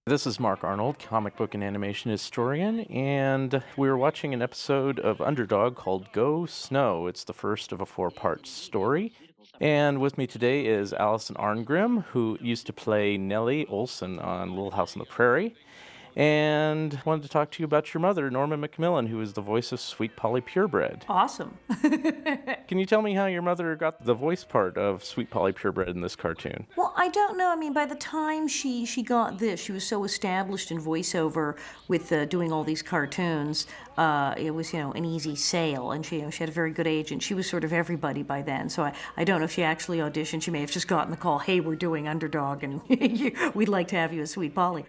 This is Mark Arnold, comic book and animation historian, and we're watching an episode of Underdog called Go Snow. It's the first of a four-part story. And with me today is Alison Arngrim, who used to play Nellie Olson on Little House on the Prairie. And wanted to talk to you about your mother, Norma Macmillan, who is the voice of Sweet Polly Purebred. Awesome. Can you tell me how your mother got the voice part of Sweet Polly Purebred in this cartoon? Well, I don't know. I mean, by the time she got this, she was so established in voiceover with doing all these cartoons. It was, an easy sale, and she had a very good agent. She was sort of everybody by then. So I don't know if she actually auditioned. She may have just gotten the call, hey, we're doing Underdog, and we'd like to have you as Sweet Polly.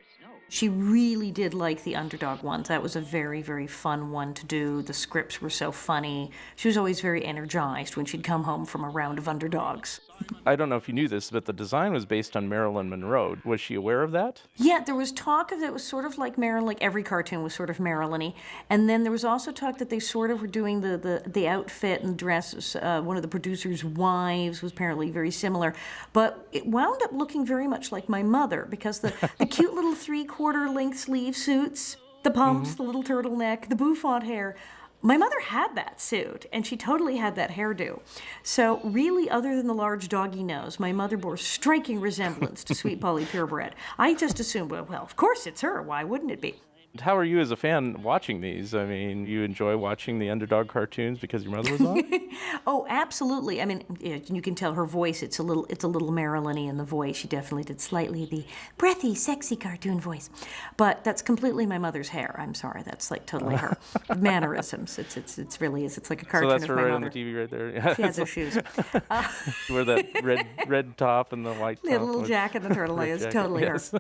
She really did like the Underdog ones. That was a very, very fun one to do. The scripts were so funny. She was always very energized when she'd come home from a round of Underdogs. I don't know if you knew this, but the design was based on Marilyn Monroe. Was she aware of that? Yeah, there was talk of it was sort of like Marilyn, like every cartoon was sort of Marilyn-y. And then there was also talk that they sort of were doing the outfit and dresses. One of the producers' wives was apparently very similar. But it wound up looking very much like my mother because the cute little three-quarter length sleeve suits, the pumps, the little turtleneck, the bouffant hair. My mother had that suit, and she totally had that hairdo. So really, other than the large doggy nose, my mother bore striking resemblance to Sweet Polly Purebred. I just assumed, well, of course it's her. Why wouldn't it be? How are you as a fan watching these? I mean, you enjoy watching the Underdog cartoons because your mother was on? Oh, absolutely. I mean, you can tell her voice. It's a little Marilyn-y in the voice. She definitely did slightly the breathy, sexy cartoon voice. But that's completely my mother's hair. I'm sorry. That's like totally her mannerisms. It's really is. It's like a cartoon So that's of her my right mother. on the TV right there. Yeah. She has her shoes. Wear that red top and the white top. The little jacket and the turtleneck is totally yes. her.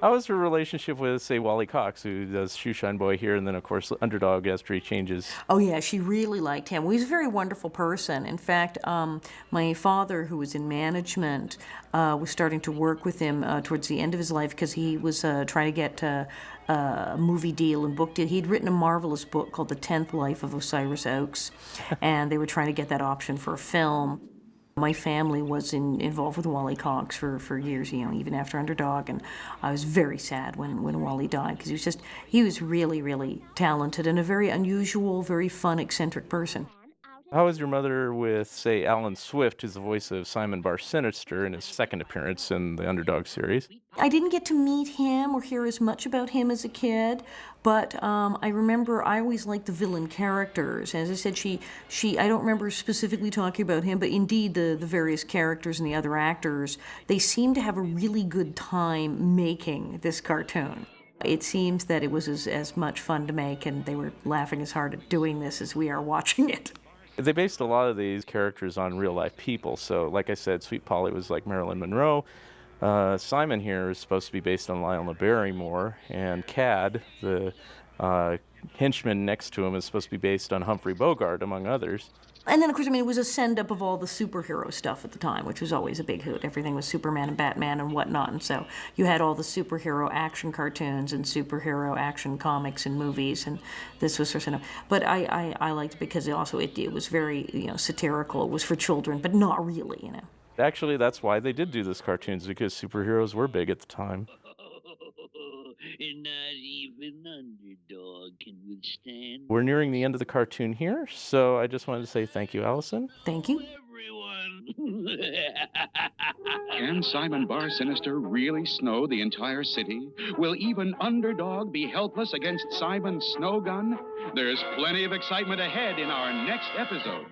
How was her relationship with, say, Wally Cox, who does Shoeshine Boy here, and then, of course, Underdog after he changes? Oh, yeah, she really liked him. Well, he's a very wonderful person. In fact, my father, who was in management, was starting to work with him towards the end of his life because he was trying to get a movie deal and book deal. He'd written a marvelous book called The 10th Life of Osiris Oakes, and they were trying to get that option for a film. My family was involved with Wally Cox for years, even after Underdog, and I was very sad when Wally died because he was really, really talented and a very unusual, very fun, eccentric person. How was your mother with, say, Alan Swift, who's the voice of Simon Bar Sinister in his second appearance in the Underdog series? I didn't get to meet him or hear as much about him as a kid, but I remember I always liked the villain characters. As I said, I don't remember specifically talking about him, but indeed the various characters and the other actors, they seemed to have a really good time making this cartoon. It seems that it was as much fun to make, and they were laughing as hard at doing this as we are watching it. They based a lot of these characters on real-life people. So, like I said, Sweet Polly was like Marilyn Monroe. Simon here is supposed to be based on Lionel Barrymore, and Cad, the henchman next to him, is supposed to be based on Humphrey Bogart, among others. And then, of course, it was a send-up of all the superhero stuff at the time, which was always a big hoot. Everything was Superman and Batman and whatnot, and so you had all the superhero action cartoons and superhero action comics and movies, and this was sort of. But I liked it because it was very satirical. It was for children, but not really. Actually, that's why they did do those cartoons, because superheroes were big at the time. And not even Underdog can withstand. We're nearing the end of the cartoon here, so I just wanted to say thank you, Allison. Thank you. Everyone. Can Simon Bar Sinister really snow the entire city? Will even Underdog be helpless against Simon's snow gun? There's plenty of excitement ahead in our next episode.